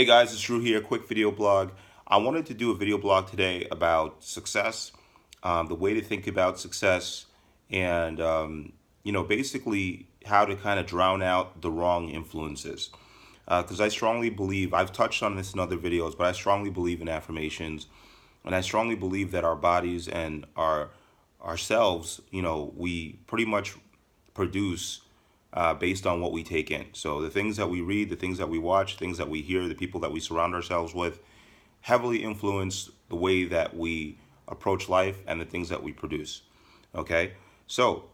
Hey guys, it's Drew here, quick video blog. I wanted to do a video blog today about success, the way to think about success, and basically how to kind of drown out the wrong influences. Because I strongly believe, I've touched on this in other videos, but I strongly believe in affirmations, and I strongly believe that our bodies and ourselves, we pretty much produce based on what we take in. So the things that we read, the things that we watch, things that we hear, the people that we surround ourselves with heavily influence the way that we approach life and the things that we produce. Okay? So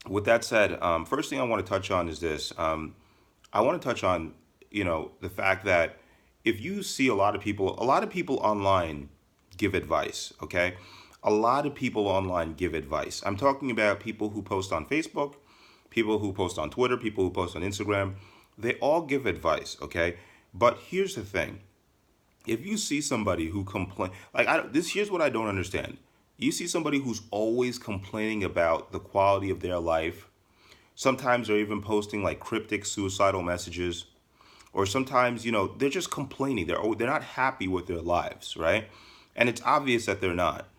with that said, first thing I want to touch on is this. I want to touch on, the fact that if you see a lot of people online give advice, okay? A lot of people online give advice. I'm talking about people who post on Facebook, people who post on Twitter, people who post on Instagram. They all give advice, okay? But here's the thing. If you see somebody who complain, here's what I don't understand. You see somebody who's always complaining about the quality of their life. Sometimes they're even posting like cryptic suicidal messages, or sometimes, they're just complaining. They're not happy with their lives, right? And it's obvious that they're not.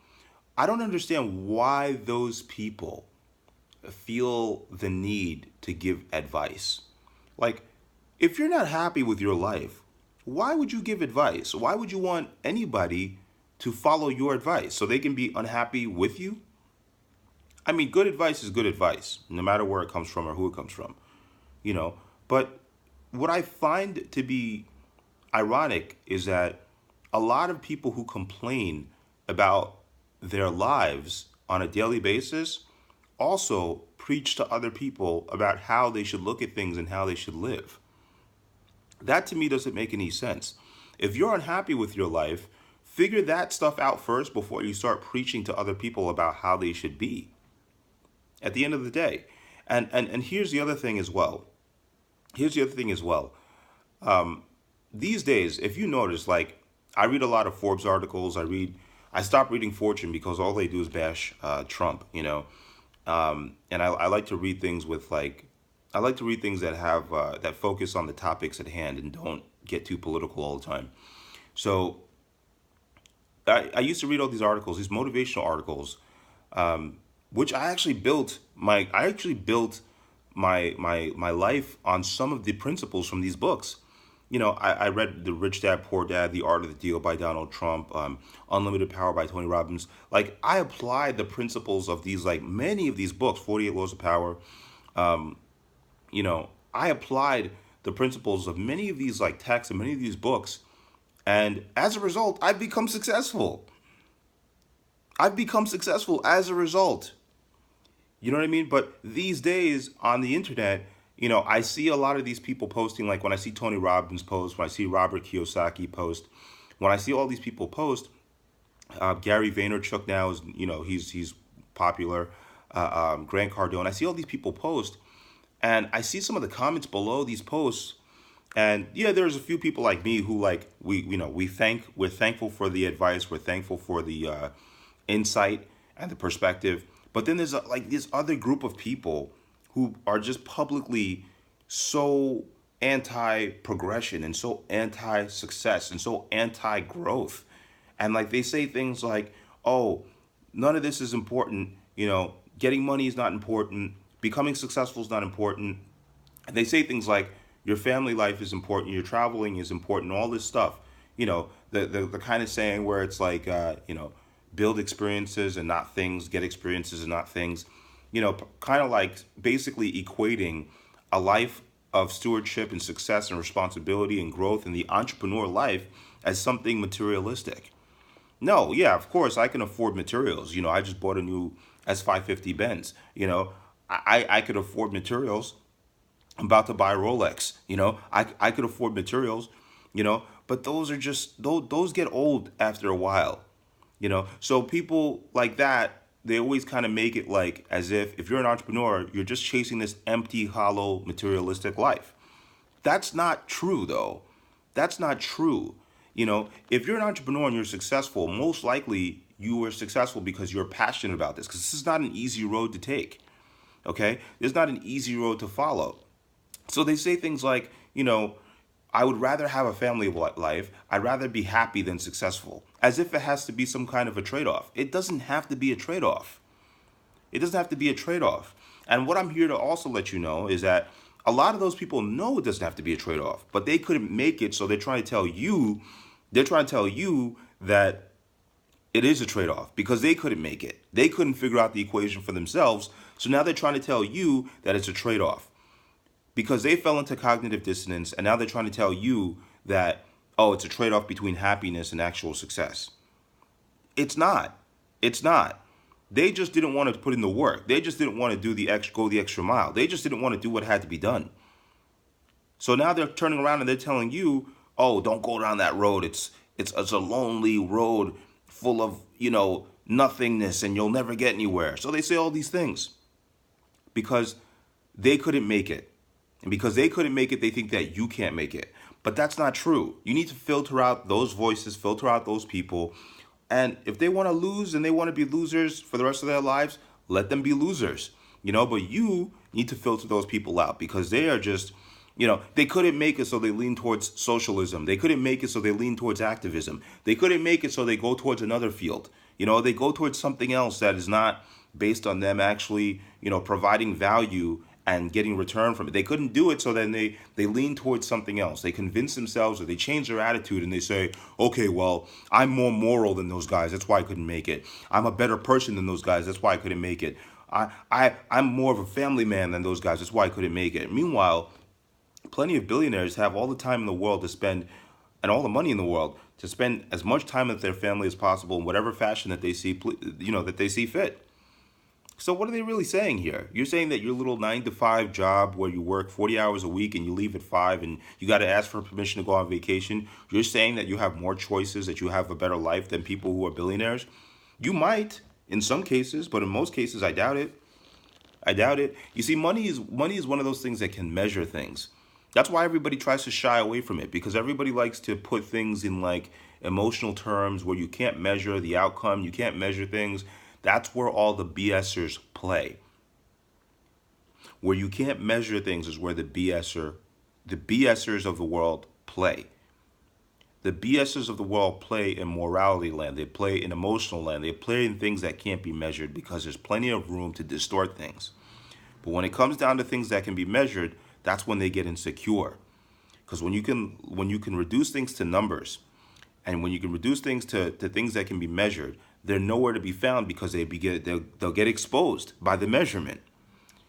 I don't understand why those people feel the need to give advice. Like, if you're not happy with your life, why would you give advice? Why would you want anybody to follow your advice so they can be unhappy with you? I mean, good advice is good advice, no matter where it comes from or who it comes from, you know. But what I find to be ironic is that a lot of people who complain about their lives on a daily basis also preach to other people about how they should look at things and how they should live. That to me doesn't make any sense. If you're unhappy with your life, figure that stuff out first before you start preaching to other people about how they should be at the end of the day. And here's the other thing as well. Here's the other thing as well. These days, if you notice, like, I read a lot of Forbes articles. I stopped reading Fortune because all they do is bash Trump, and I like to read things I like to read things that have that focus on the topics at hand and don't get too political all the time. So I used to read all these articles, these motivational articles, which I actually built my life on some of the principles from these books. I read The Rich Dad Poor Dad, The Art of the Deal by Donald Trump, Unlimited Power by Tony Robbins. Like, I applied the principles of these, like many of these books, 48 Laws of Power. I applied the principles of many of these like texts and many of these books, and as a result, I've become successful. I've become successful as a result. You know what I mean? But these days on the internet, I see a lot of these people posting, like when I see Tony Robbins post, when I see Robert Kiyosaki post, when I see all these people post, Gary Vaynerchuk now is, he's popular, Grant Cardone. I see all these people post, and I see some of the comments below these posts, and yeah, there's a few people like me who like we're thankful for the advice, we're thankful for the insight and the perspective. But then there's like this other group of people who are just publicly so anti-progression and so anti-success and so anti-growth. And like they say things like, oh, none of this is important, getting money is not important, becoming successful is not important. And they say things like your family life is important, your traveling is important, all this stuff. The kind of saying where it's like, build experiences and not things, get experiences and not things. Kind of like basically equating a life of stewardship and success and responsibility and growth in the entrepreneur life as something materialistic. No, yeah, of course, I can afford materials. I just bought a new S550 Benz. I could afford materials. I'm about to buy a Rolex. I could afford materials, but those are just, those get old after a while. So people like that, they always kind of make it like as if you're an entrepreneur, you're just chasing this empty, hollow, materialistic life. That's not true, though. That's not true. If you're an entrepreneur and you're successful, most likely you are successful because you're passionate about this, because this is not an easy road to take. Okay? It's not an easy road to follow. So they say things like, I would rather have a family life. I'd rather be happy than successful. As if it has to be some kind of a trade off. It doesn't have to be a trade off. It doesn't have to be a trade off. And what I'm here to also let you know is that a lot of those people know it doesn't have to be a trade off, but they couldn't make it. So they're trying to tell you that it is a trade off because they couldn't make it. They couldn't figure out the equation for themselves. So now they're trying to tell you that it's a trade off because they fell into cognitive dissonance, and now they're trying to tell you that, oh, it's a trade-off between happiness and actual success. It's not. It's not. They just didn't want to put in the work. They just didn't want to go the extra mile. They just didn't want to do what had to be done. So now they're turning around and they're telling you, oh, don't go down that road. It's a lonely road full of, nothingness, and you'll never get anywhere. So they say all these things because they couldn't make it. And because they couldn't make it, they think that you can't make it. But that's not true. You need to filter out those voices, filter out those people. And if they want to lose and they want to be losers for the rest of their lives, let them be losers. But you need to filter those people out because they are just, they couldn't make it, so they lean towards socialism. They couldn't make it, so they lean towards activism. They couldn't make it, so they go towards another field. They go towards something else that is not based on them actually, providing value and getting return from it. They couldn't do it, so then they lean towards something else. They convince themselves, or they change their attitude, and they say, okay, well, I'm more moral than those guys. That's why I couldn't make it. I'm a better person than those guys. That's why I couldn't make it. I'm more of a family man than those guys. That's why I couldn't make it. Meanwhile, plenty of billionaires have all the time in the world to spend and all the money in the world to spend as much time with their family as possible in whatever fashion that they see, that they see fit. So what are they really saying here? You're saying that your little 9-to-5 job where you work 40 hours a week and you leave at 5 and you got to ask for permission to go on vacation, you're saying that you have more choices, that you have a better life than people who are billionaires? You might, in some cases, but in most cases, I doubt it. I doubt it. You see, money is one of those things that can measure things. That's why everybody tries to shy away from it, because everybody likes to put things in like emotional terms where you can't measure the outcome, you can't measure things. That's where all the BSers play. Where you can't measure things is where the BSers of the world play. The BSers of the world play in morality land. They play in emotional land. They play in things that can't be measured because there's plenty of room to distort things. But when it comes down to things that can be measured, that's when they get insecure. Because when you can reduce things to numbers, and when you can reduce things to things that can be measured, they're nowhere to be found because they'll get exposed by the measurement.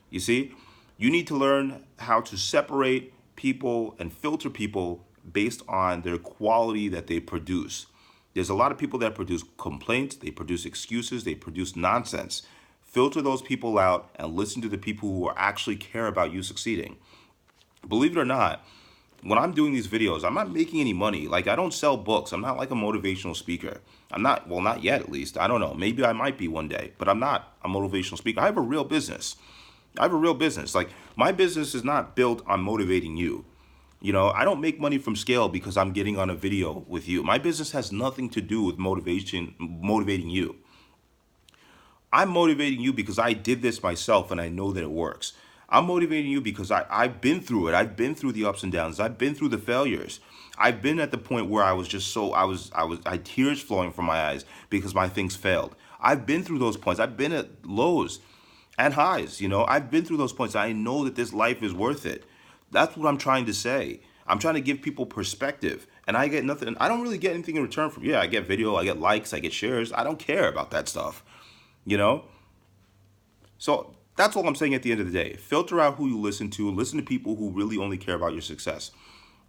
You see, you need to learn how to separate people and filter people based on their quality that they produce. There's a lot of people that produce complaints, they produce excuses, they produce nonsense. Filter those people out and listen to the people who actually care about you succeeding. Believe it or not, when I'm doing these videos, I'm not making any money. Like, I don't sell books. I'm not like a motivational speaker. I'm not, well, not yet at least. I don't know. Maybe I might be one day, but I'm not a motivational speaker. I have a real business. Like, my business is not built on motivating you. I don't make money from scale because I'm getting on a video with you. My business has nothing to do with motivating you. I'm motivating you because I did this myself and I know that it works. I'm motivating you because I've been through it. I've been through the ups and downs. I've been through the failures. I've been at the point where I had tears flowing from my eyes because my things failed. I've been through those points. I've been at lows and highs. I've been through those points. I know that this life is worth it. That's what I'm trying to say. I'm trying to give people perspective, and I get nothing. I don't really get anything in return from. Yeah, I get video, I get likes, I get shares. I don't care about that stuff. So that's all I'm saying at the end of the day. Filter out who you listen to. Listen to people who really only care about your success.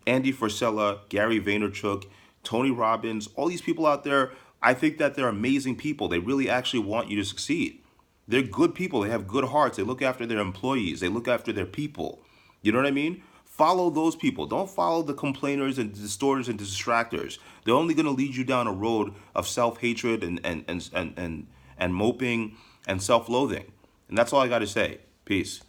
Andy Frisella, Gary Vaynerchuk, Tony Robbins, all these people out there, I think that they're amazing people. They really actually want you to succeed. They're good people. They have good hearts. They look after their employees. They look after their people. You know what I mean? Follow those people. Don't follow the complainers and distorters and distractors. They're only going to lead you down a road of self-hatred and moping and self-loathing. And that's all I got to say. Peace.